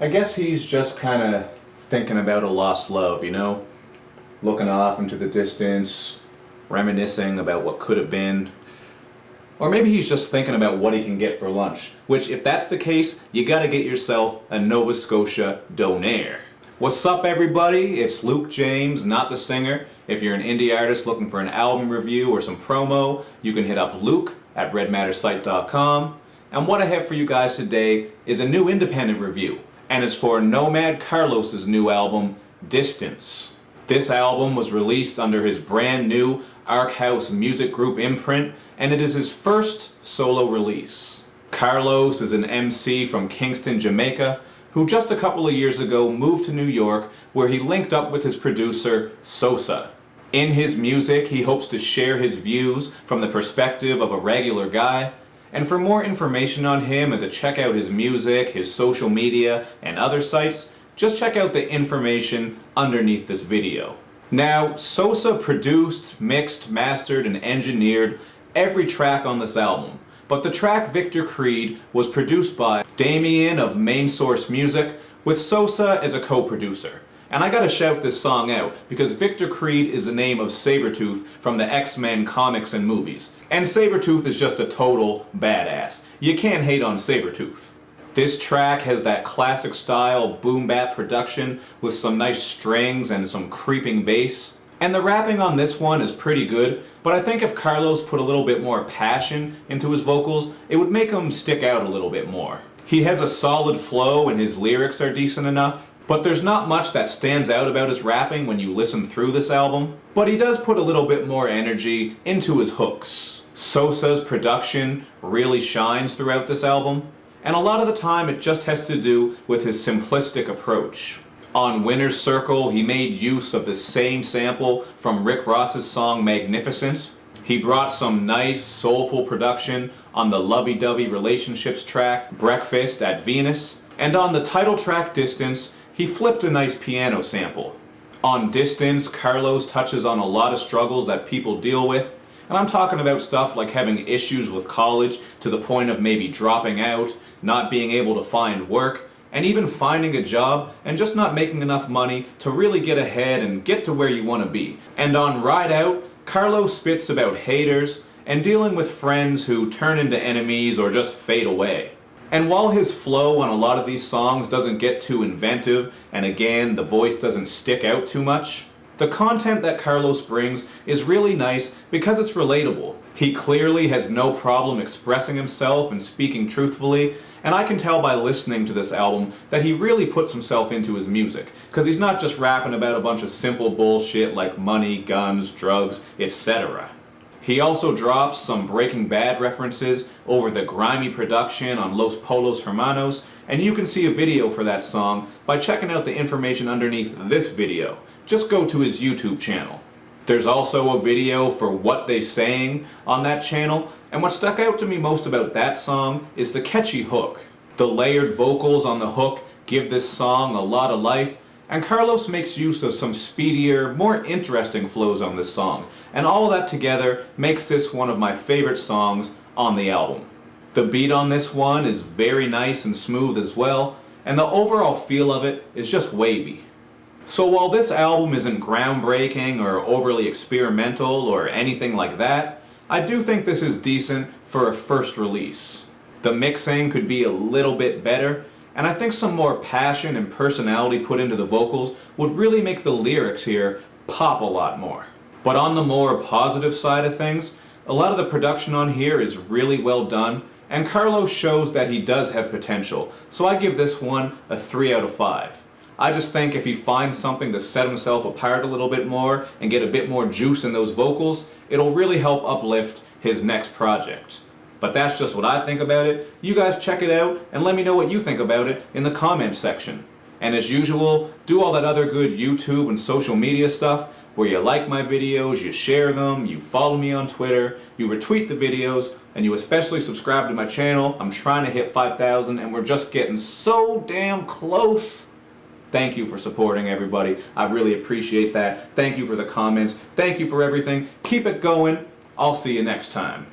I guess he's just kind of thinking about a lost love, you know? Looking off into the distance, reminiscing about what could have been. Or maybe he's just thinking about what he can get for lunch, which if that's the case, you gotta get yourself a Nova Scotia Donair. What's up everybody? It's Luke James, not the singer. If you're an indie artist looking for an album review or some promo, you can hit up Luke at redmattersite.com. And what I have for you guys today is a new independent review, and it's for Nomad Carlos's new album, Distance. This album was released under his brand new Arc House Music Group imprint, and it is his first solo release. Carlos is an MC from Kingston, Jamaica, who just a couple of years ago moved to New York, where he linked up with his producer, Sosa. In his music, he hopes to share his views from the perspective of a regular guy, and for more information on him and to check out his music, his social media, and other sites, just check out the information underneath this video. Now, Sosa produced, mixed, mastered, and engineered every track on this album, but the track Victor Creed was produced by Damien of Main Source Music, with Sosa as a co-producer. And I gotta shout this song out, because Victor Creed is the name of Sabretooth from the X-Men comics and movies. And Sabretooth is just a total badass. You can't hate on Sabretooth. This track has that classic style boom bap production with some nice strings and some creeping bass. And the rapping on this one is pretty good, but I think if Carlos put a little bit more passion into his vocals, it would make him stick out a little bit more. He has a solid flow and his lyrics are decent enough, but there's not much that stands out about his rapping when you listen through this album. But he does put a little bit more energy into his hooks. Sosa's production really shines throughout this album, and a lot of the time it just has to do with his simplistic approach. On Winner's Circle, he made use of the same sample from Rick Ross's song Magnificent. He brought some nice, soulful production on the lovey-dovey relationships track Breakfast at Venus. And on the title track Distance, he flipped a nice piano sample. On Distance, Carlos touches on a lot of struggles that people deal with, and I'm talking about stuff like having issues with college to the point of maybe dropping out, not being able to find work, and even finding a job and just not making enough money to really get ahead and get to where you want to be. And on Ride Out, Carlos spits about haters and dealing with friends who turn into enemies or just fade away. And while his flow on a lot of these songs doesn't get too inventive, and again, the voice doesn't stick out too much, the content that Carlos brings is really nice because it's relatable. He clearly has no problem expressing himself and speaking truthfully, and I can tell by listening to this album that he really puts himself into his music, because he's not just rapping about a bunch of simple bullshit like money, guns, drugs, etc. He also drops some Breaking Bad references over the grimy production on Los Polos Hermanos, and you can see a video for that song by checking out the information underneath this video. Just go to his YouTube channel. There's also a video for What They Saying on that channel, and what stuck out to me most about that song is the catchy hook. The layered vocals on the hook give this song a lot of life, and Carlos makes use of some speedier, more interesting flows on this song, and all of that together makes this one of my favorite songs on the album. The beat on this one is very nice and smooth as well, and the overall feel of it is just wavy. So while this album isn't groundbreaking or overly experimental or anything like that, I do think this is decent for a first release. The mixing could be a little bit better, and I think some more passion and personality put into the vocals would really make the lyrics here pop a lot more. But on the more positive side of things, a lot of the production on here is really well done, and Carlos shows that he does have potential, so I give this one a 3 out of 5. I just think if he finds something to set himself apart a little bit more and get a bit more juice in those vocals, it'll really help uplift his next project. But that's just what I think about it. You guys check it out and let me know what you think about it in the comments section. And as usual, do all that other good YouTube and social media stuff where you like my videos, you share them, you follow me on Twitter, you retweet the videos, and you especially subscribe to my channel. I'm trying to hit 5,000 and we're just getting so damn close. Thank you for supporting everybody. I really appreciate that. Thank you for the comments. Thank you for everything. Keep it going. I'll see you next time.